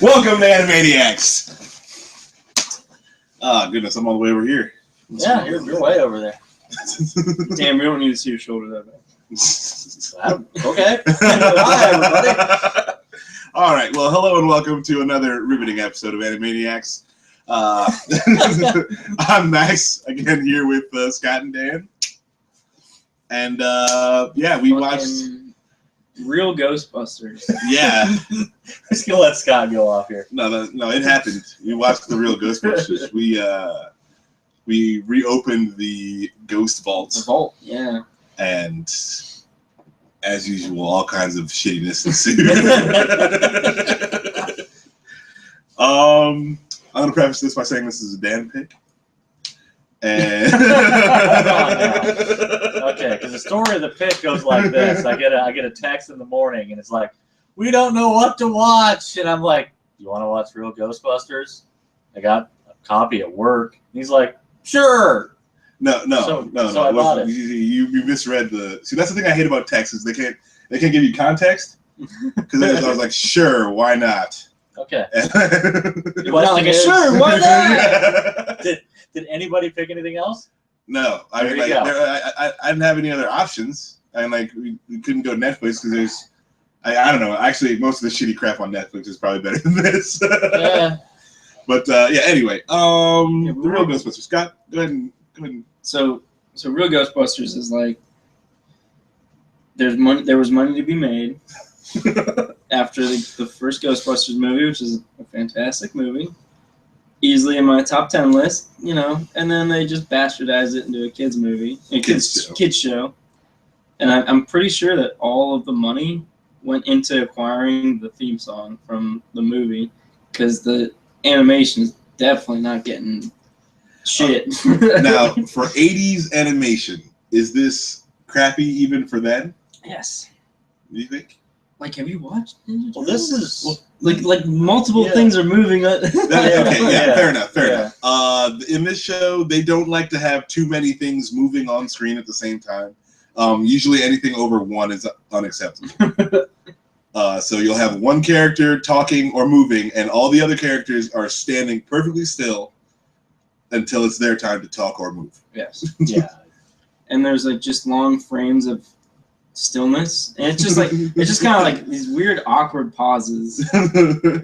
Welcome to Anime-Niacs. Ah, goodness, I'm all the way over here. Yeah, you're way over there. Damn, we don't need to see your shoulder that bad. Okay. Hi, everybody. All right, well, hello and welcome to another riveting episode of Anime-Niacs. I'm Max, again here with Scott and Dan. And yeah, we watched Real GhostBusters. Yeah. Just gonna let Scott go off here. No, it happened. We watched the Real GhostBusters. We reopened the Ghost Vault. The vault, yeah. And as usual, all kinds of shittiness ensued. I'm gonna preface this by saying this is a Dan pick. And Okay, because the story of the pick goes like this. I get a text in the morning and it's like, we don't know what to watch. And I'm like, you want to watch Real GhostBusters? I got a copy at work. And he's like, sure. No. So I bought it. You misread the. See, that's the thing I hate about texts is they can't give you context. Because I was like, sure, why not? Okay. Not like sure, why not? Did anybody pick anything else? No, I mean, like, I didn't have any other options, and like we couldn't go Netflix because there's, I don't know. Actually, most of the shitty crap on Netflix is probably better than this. Yeah. But yeah. Anyway, the Real Ghostbusters. Scott, go ahead and. So Real GhostBusters is like there was money to be made after the first Ghostbusters movie, which is a fantastic movie. Easily in my top 10 list, you know, and then they just bastardized it into a kids movie, kids show, and I'm pretty sure that all of the money went into acquiring the theme song from the movie, because the animation is definitely not getting shit. Now, for 80s animation, is this crappy even for then? Yes. Do you think? Like, have you watched Ninja Turtles? Well, this is like multiple things are moving. Okay, fair enough. In this show, they don't like to have too many things moving on screen at the same time. Usually, anything over one is unacceptable. So you'll have one character talking or moving, and all the other characters are standing perfectly still until it's their time to talk or move. Yes. yeah. And there's like just long frames of stillness, and it's just kind of like these weird awkward pauses.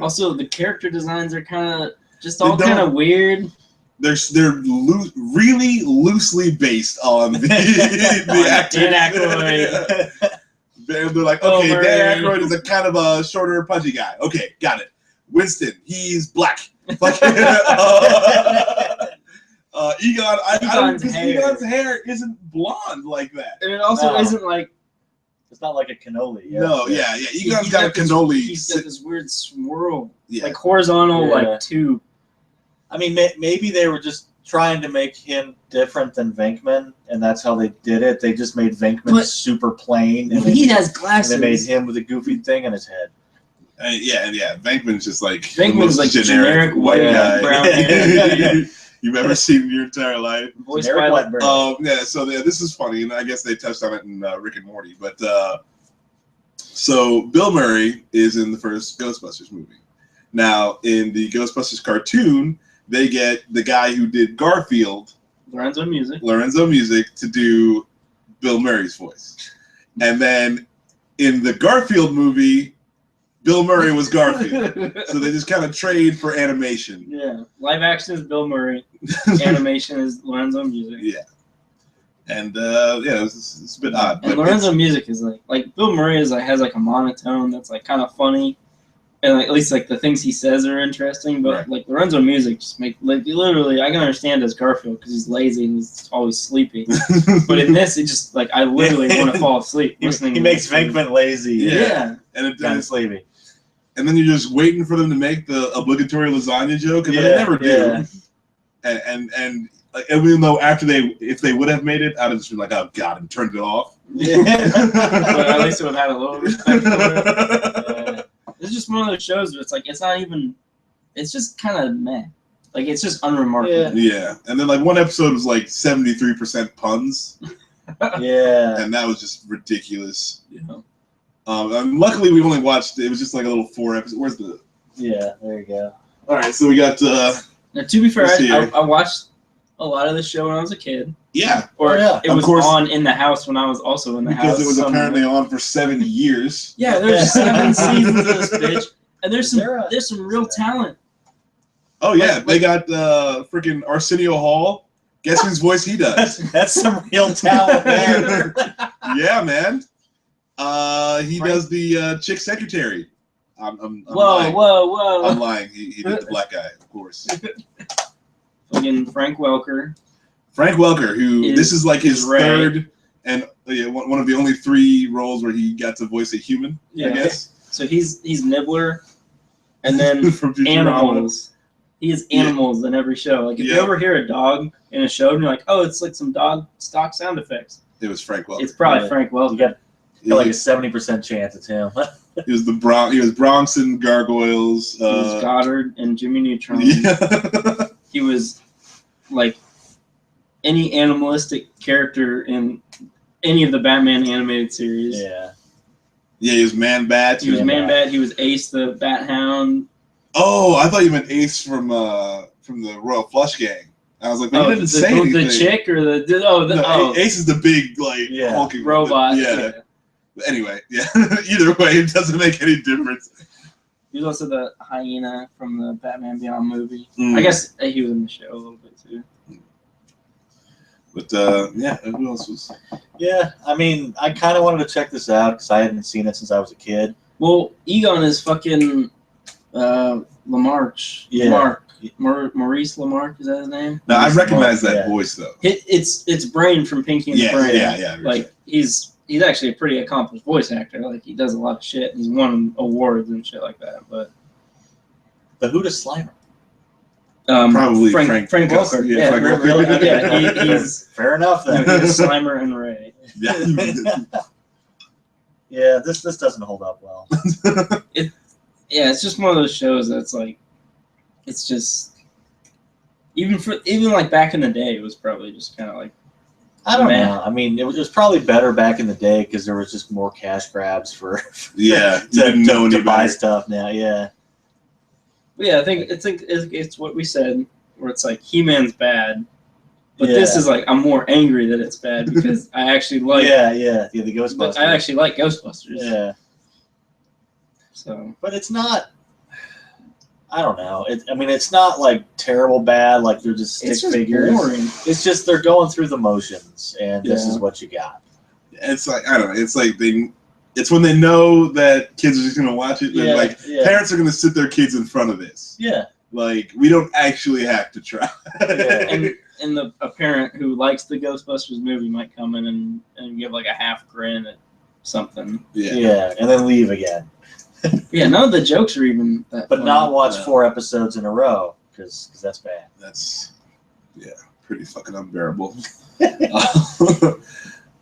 Also, the character designs are kind of just all kind of weird. They're really loosely based on the actor. Dan Aykroyd. They're like, okay, Dan Aykroyd is a kind of a shorter, pudgy guy. Okay, got it. Winston, he's black. Egon's hair isn't blonde like that, and it also isn't like. It's not like a cannoli. No, yeah. Egon's got a cannoli. He's got this weird swirl, yeah. like horizontal, like tube. I mean, maybe they were just trying to make him different than Venkman, and that's how they did it. They just made Venkman super plain, and he has glasses. And they made him with a goofy thing on his head. Yeah. Venkman's just like Venkman's like generic white guy, brown hair. You've ever seen in your entire life. Voiced by yeah, so this is funny, and I guess they touched on it in Rick and Morty. But so Bill Murray is in the first Ghostbusters movie. Now, in the Ghostbusters cartoon, they get the guy who did Garfield, Lorenzo Music, to do Bill Murray's voice. And then in the Garfield movie, Bill Murray was Garfield. So they just kind of trade for animation. Yeah. Live action is Bill Murray. Animation is Lorenzo Music. Yeah. And yeah, it's a bit odd. And Lorenzo Music is like Bill Murray has like a monotone that's like kind of funny. And like, at least like the things he says are interesting, but like Lorenzo Music just literally I can understand as Garfield because he's lazy and he's always sleepy. But in this, it just like I literally want to fall asleep listening. He makes Venkman lazy. Yeah. And it's sleepy. And then you're just waiting for them to make the obligatory lasagna joke, and they never do. And like, even though if they would have made it, I'd have just been like, oh god, and turned it off. Yeah. But at least it would have had a little respect for it. It's just one of those shows where it's like it's just kind of meh. Like it's just unremarkable. Yeah. And then like one episode was like 73% puns. Yeah. And that was just ridiculous. Yeah. And luckily we only watched. It was just like a little 4 episode. Where's the Yeah, there you go. All right, so we got. Now, to be fair, Let's see here. I watched a lot of this show when I was a kid. Yeah, Or it Of was course. on in the house when I was also in the house. because it was somewhere. apparently on for 7 years. Yeah, there's 7 seasons of this bitch, and there's Is some real talent. Oh yeah, Like- they got freaking Arsenio Hall. Guess whose voice he does? That's some real talent, man. Yeah, man. He Frank- does the chick secretary. I'm Whoa, lying. whoa, I'm whoa! lying. He did the black guy, of course. Fucking Frank Welker. Frank Welker, who this is like his Ray. third and one of the only 3 roles where he got to voice a human. Yeah. I guess. So he's Nibbler, and then From Futurama. animals. He has animals in every show. Like if you Yeah. ever hear a dog in a show, and you're like, oh, it's like some dog stock sound effects. It was Frank Welker. It's probably Yeah. Frank You Welker. got like a 70% chance it's him. He was He was Bronx and Gargoyles. He was Goddard and Jimmy Neutron. Yeah. He was like any animalistic character in any of the Batman animated series. Yeah. Yeah, he was Man Bat. He was Man-Bat. Man-Bat. He was Ace the Bat Hound. Oh, I thought you meant Ace from the Royal Flush Gang. I was like, he didn't say anything. The chick or the No, Ace is the big hulking robot. Yeah. But anyway, yeah. Either way, it doesn't make any difference. He was also the hyena from the Batman Beyond movie. Mm. I guess he was in the show a little bit too. But yeah, who else was? Yeah, I mean, I kind of wanted to check this out because I hadn't seen it since I was a kid. Well, Egon is fucking Lamarche. Yeah. Maurice Lamarche, is that his name? No, I recognize that Yeah. voice though. It's Brain from Pinky and the Brain. Yeah. Like he's actually a pretty accomplished voice actor. Like he does a lot of shit. He's won awards and shit like that. But who does Slimer? Probably Frank Frank Welker. yeah, Yeah, Frank Welker. really, yeah, he's Fair enough then. he's Slimer and Ray. Yeah. Yeah, this doesn't hold up well. Yeah, it's just one of those shows that's like, it's just even like back in the day, it was probably just kind of like. I don't know. I mean, it was probably better back in the day because there was just more cash grabs for Yeah, you didn't know any to buy better. stuff now. Yeah. But yeah, I think it's what we said, where it's like He-Man's bad, but Yeah. this is like I'm more angry that it's bad because I actually like. The Ghostbusters. But I actually like Ghostbusters. Yeah. So. But it's not. I don't know. It's not like terrible bad. Like they're just stick It's just figures. boring. It's just they're going through the motions, and this Yeah. is what you got. It's like I don't know. It's like it's when they know that kids are just gonna watch it. Then parents are gonna sit their kids in front of this. Yeah. Like we don't actually have to try. Yeah. And a parent who likes the Ghostbusters movie might come in and give like a half grin at something. Yeah, and then leave again. Yeah, none of the jokes are even that. But funny. not watch No. 4 episodes in a row because that's bad. That's pretty fucking unbearable.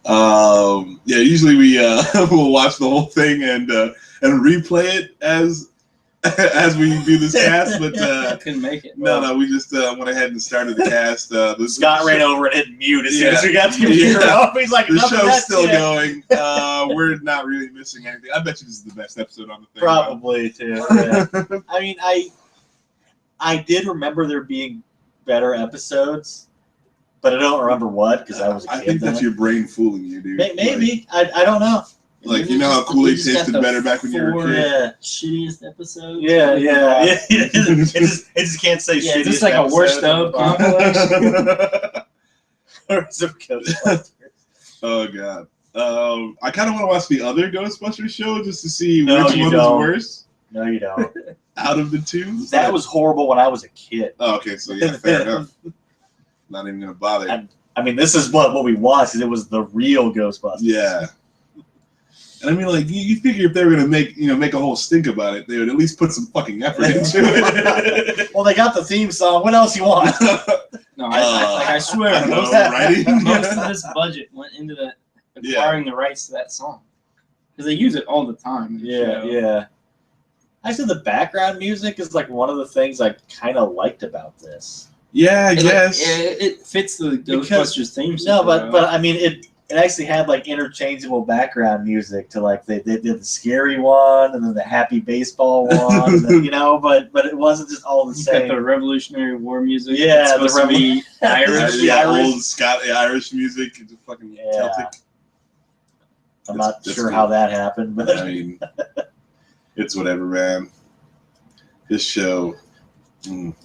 Yeah, usually we will watch the whole thing and replay it as we do this cast, but I couldn't make it. no, we just went ahead and started the cast. Scott ran over and hit mute as soon as we got the Yeah. computer up. He's like, The "Enough of show's that still shit." going. We're not really missing anything. I bet you this is the best episode on the thing. Probably too. Yeah. I mean, I did remember there being better episodes, but I don't remember what because I was a kid. I think that's then. your brain fooling you, dude. Maybe. I don't know. Like you know how Kool-Aid tasted better back when you were a kid. Yeah. Shittiest episodes. Yeah. It just can't say Yeah, shit. just like a worst of compilation. Oh god. I kind of want to watch the other Ghostbusters show just to see No, which you one don't. is worse No, you don't. out of the two. That was horrible when I was a kid. Oh, okay, so yeah, fair enough. Not even gonna bother. I mean, this is what we watched. It was the real Ghostbusters. Yeah. And I mean, like you figure if they were gonna make a whole stink about it, they would at least put some fucking effort into it. Well, they got the theme song. What else you want? No, I swear, I know, most right? most of this budget went into acquiring the rights to that song because they use it all the time. in the show. Yeah. Actually, the background music is like one of the things I kind of liked about this. Yeah, I guess. It fits the Because- Ghostbusters theme. No, super but I mean, it actually had like interchangeable background music to like they did the scary one and then the happy baseball one, and then, you know, but it wasn't just all the same. Got the Revolutionary War music. Yeah, it's supposed to be Irish. Old Irish music, it's fucking Celtic. I'm not sure how that happened, but I mean, it's whatever, man. This show.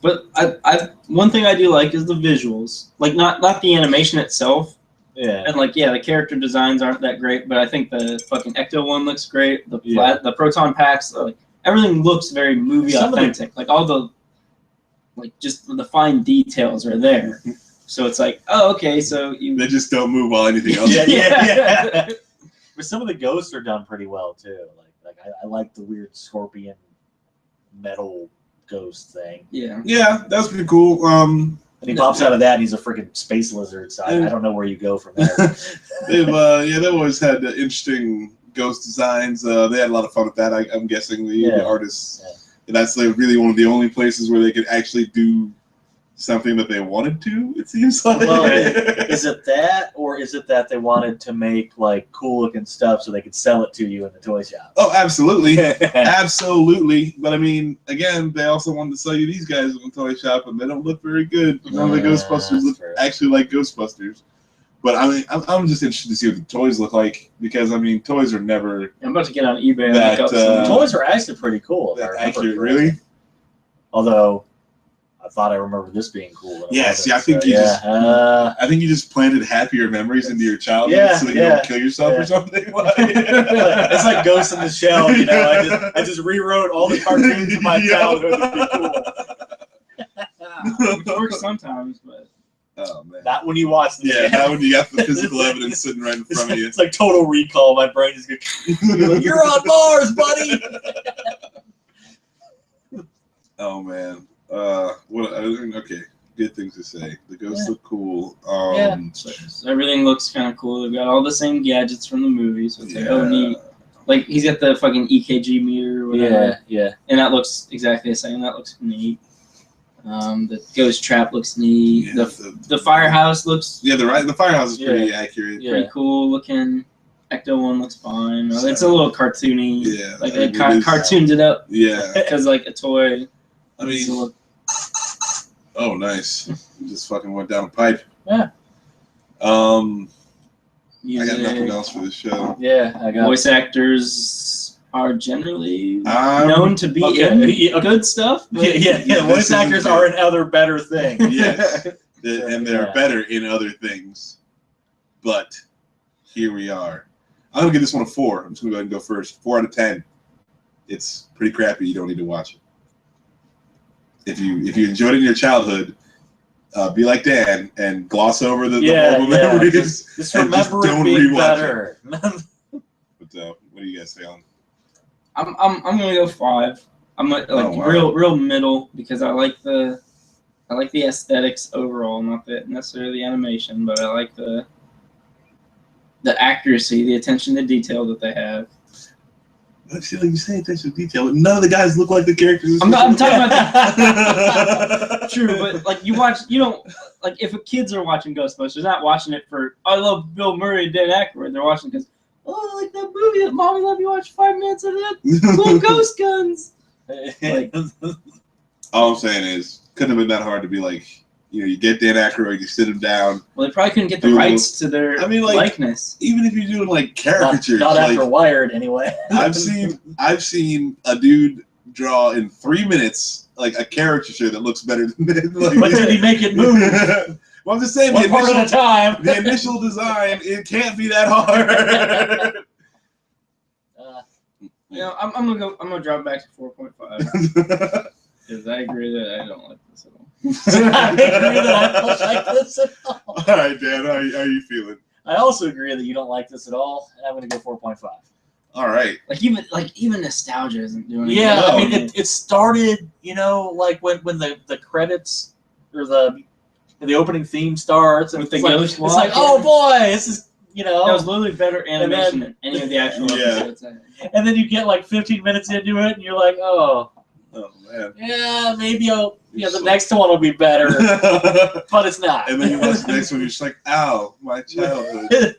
But I one thing I do like is the visuals, like not the animation itself. Yeah. And like the character designs aren't that great, but I think the fucking Ecto one looks great. The proton packs, like everything looks very movie authentic. Like all the just the fine details are there. So it's like, oh, okay, so they just don't move while anything else. yeah. But some of the ghosts are done pretty well too. Like I like the weird scorpion metal ghost thing. Yeah, that's pretty cool. And he pops out of that and he's a freaking space lizard, so I don't know where you go from there. They've always had interesting ghost designs. They had a lot of fun with that. I'm guessing the artists. Yeah. And that's like really one of the only places where they could actually do something that they wanted to, it seems like. Well, is it that, or is it that they wanted to make like cool looking stuff so they could sell it to you in the toy shop? Oh, absolutely. Absolutely. But I mean, again, they also wanted to sell you these guys in the toy shop, and they don't look very good. None of the Ghostbusters look actually like Ghostbusters. But I mean, I'm just interested to see what the toys look like, because I mean, toys are never. I'm about to get on eBay and look up some. Toys are actually pretty cool. Accurate, really? Although I thought I remember this being cool. Yeah, see, I think you just planted happier memories into your childhood so that you don't kill yourself or something. It's like Ghost in the Shell, you know. I just rewrote all the cartoons of my childhood to be cool. It works sometimes, but. Oh man! Not when you watch the show. Not when you got the physical evidence sitting right in front of you. It's like Total Recall. My brain is going, "You're on Mars, buddy." Oh man! Okay, good things to say. The ghosts look cool. So everything looks kind of cool. They've got all the same gadgets from the movie, so it's like, oh neat. Like he's got the fucking EKG meter or whatever. Yeah. And that looks exactly the same. That looks neat. The ghost trap looks neat. Yeah, the firehouse looks. Yeah, the firehouse is pretty accurate. Yeah. Pretty cool looking. Ecto one looks fine. It's a little cartoony. Yeah, like they cartooned it up. Yeah, because like a toy. I mean, oh nice! You just fucking went down a pipe. Yeah. I got nothing else for this show. Yeah, I got voice actors. Are generally known to be in good stuff. Yeah. Voice actors are in other better things. Yes, and they're better in other things. But here we are. I'm gonna give this one a 4. I'm just gonna go ahead and go first. 4 out of 10. It's pretty crappy. You don't need to watch it. If you enjoyed it in your childhood, be like Dan and gloss over the horrible memories. Just remember it being better. But what do you guys feeling? I'm gonna go 5. I'm real middle, because I like the aesthetics overall, not necessarily the animation, but I like the accuracy, the attention to detail that they have. I feel like you say attention to detail, but none of the guys look like the characters. I'm talking about that. True, but like you don't like if kids are watching Ghostbusters, they're not watching it for I love Bill Murray and Dan Aykroyd. They're watching because I like that movie that Mommy let me watch 5 minutes of it. Cool ghost guns. Like, all I'm saying is, couldn't have been that hard to be like, you get Dan Aykroyd, you sit him down. Well, they probably couldn't get the rights to their likeness. Even if you're doing like caricatures, not after Wired anyway. I've seen a dude draw in 3 minutes like a caricature that looks better than that. Like, but did he make it move? Well, I'm just saying, one part at a time. The initial design, it can't be that hard. I'm gonna drop back to 4.5 because I agree that I don't like this at all. I agree that I don't like this at all. All right, Dan, how are you feeling? I also agree that you don't like this at all, and I'm gonna go 4.5. All right. Even nostalgia isn't doing it. Yeah, I mean, it started, like when the credits or the opening theme starts, and it's like, oh boy, this is, that was literally better animation than any of the actual episodes. And then you get like 15 minutes into it, and you're like, oh, Oh man. Yeah, maybe the next one will be better, but it's not. And then you watch the next one, you're just like, ow, my childhood.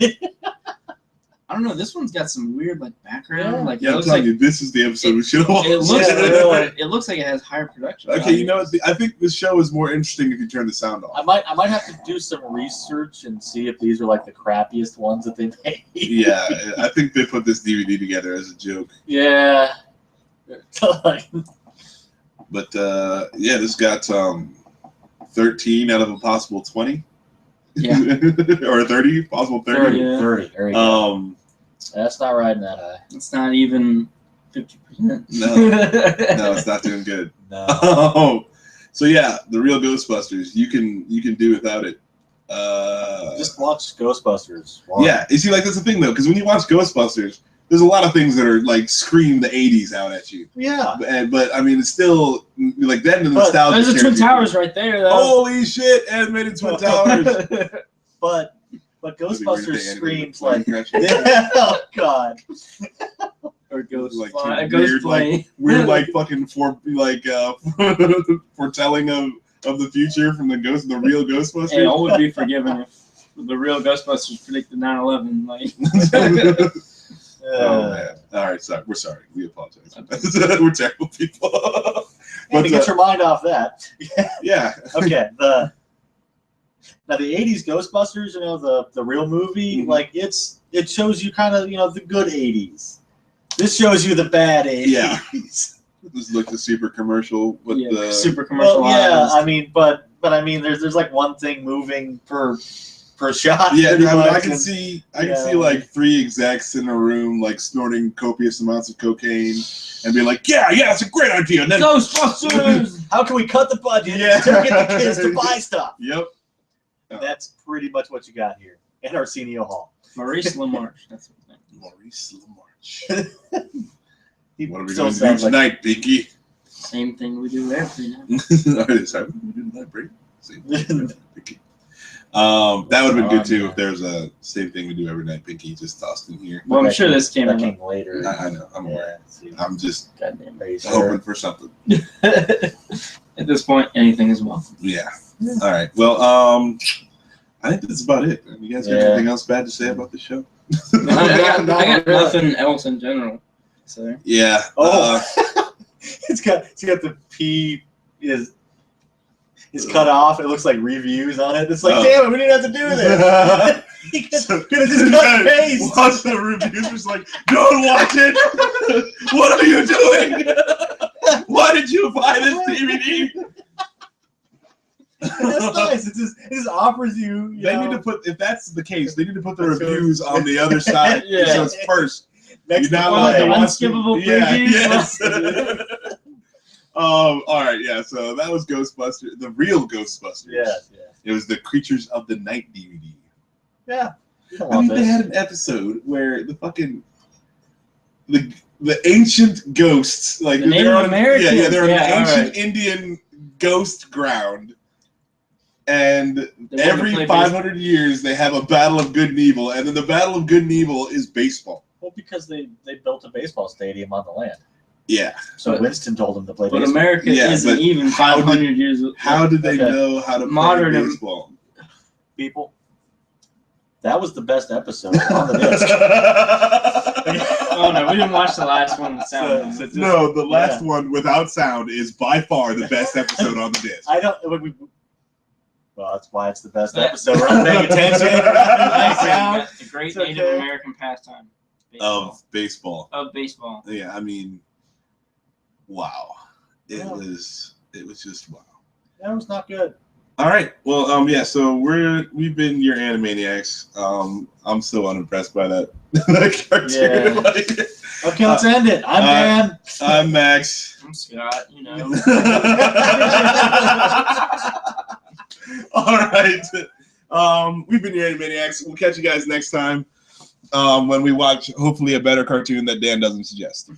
I don't know. This one's got some weird background. Yeah, It I'm looks telling like you, this is the episode we should have watched. it looks really. it looks like it has higher production. Okay, you know what? I think the show is more interesting if you turn the sound off. I might have to do some research and see if these are the crappiest ones that they made. Yeah, I think they put this DVD together as a joke. Yeah. But this got 13 out of a possible 20. Yeah. Or 30, possible 30. 30. There you go. That's not riding that high. It's not even 50%. No, it's not doing good. No. So yeah, the Real Ghostbusters. You can do without it. Just watch Ghostbusters. Yeah, you see, that's the thing though, because when you watch Ghostbusters, there's a lot of things that are scream the '80s out at you. Yeah. But I mean, it's still then the nostalgia. There's the Twin Towers right there, though. Holy shit! Animated Twin Towers. But Ghostbusters screams oh god. Or Ghost weird, plane. Weird fucking foretelling of the future from the Real Ghostbusters. Hey, all would be forgiven if the Real Ghostbusters predicted 9/11. Oh man! All right, sorry. We're sorry. We apologize. We're terrible people. But to get your mind off that. Yeah. Okay. Now the '80s Ghostbusters, the real movie, it shows you kind of the good '80s. This shows you the bad '80s. Yeah. This is the super commercial with the super commercial. Well, yeah, I mean, but there's one thing moving per shot. Yeah, I can see 3 execs in a room snorting copious amounts of cocaine and be like, yeah, it's a great idea. And then Ghostbusters. How can we cut the budget and still get the kids to buy stuff? Yep. That's pretty much what you got here in Arsenio Hall. Maurice LaMarche. That's his name. Maurice LaMarche. What are we going to do tonight, Pinky? Same thing we do every night. Sorry, we did that break. Same thing, Pinky. That would have been good too if there's a same thing we do every night, Pinky, just tossed in here. Well, I'm sure this came in later. I know. I'm aware. I'm just hoping for something. At this point, anything is welcome. Yeah. All right. Well, I think that's about it. You guys got anything else bad to say about the show? I got nothing else in general. So yeah. It's got the P is cut off. It looks like reviews on it. It's damn it, we didn't have to do this. You could have just cut and paste. Watch the reviews. Just don't watch it. What are you doing? Why did you buy this DVD? That's nice. It just offers you. They need to put, if that's the case, they need to put the reviews on the other side. So it's first. Next the unskippable previews. Yes. All right, yeah. So that was Ghostbusters, the Real Ghostbusters. Yeah. It was the Creatures of the Night DVD. Yeah. They had an episode where the ancient ghosts, the Native Americans. Yeah, they're on an ancient Indian ghost ground. And every 500 years, they have a battle of good and evil, and then the battle of good and evil is baseball. Well, because they built a baseball stadium on the land. Yeah. So Winston told them to play baseball. But America isn't even 500 years old. How did they know how to play baseball? People. That was the best episode on the disc. Oh, no, we didn't watch the last one with sound. No, the last one without sound is by far the best episode on the disc. Well, that's why it's the best episode. We're not paying attention. A great Native American pastime. Of baseball. Yeah, I mean, wow. It was just wow. That was not good. All right. Well, so we've been your Anime-Niacs. I'm so unimpressed by that cartoon. Yeah. Okay, let's end it. I'm Dan. I'm Max. I'm Scott, All right. We've been your Anime-Niacs. We'll catch you guys next time when we watch hopefully a better cartoon that Dan doesn't suggest.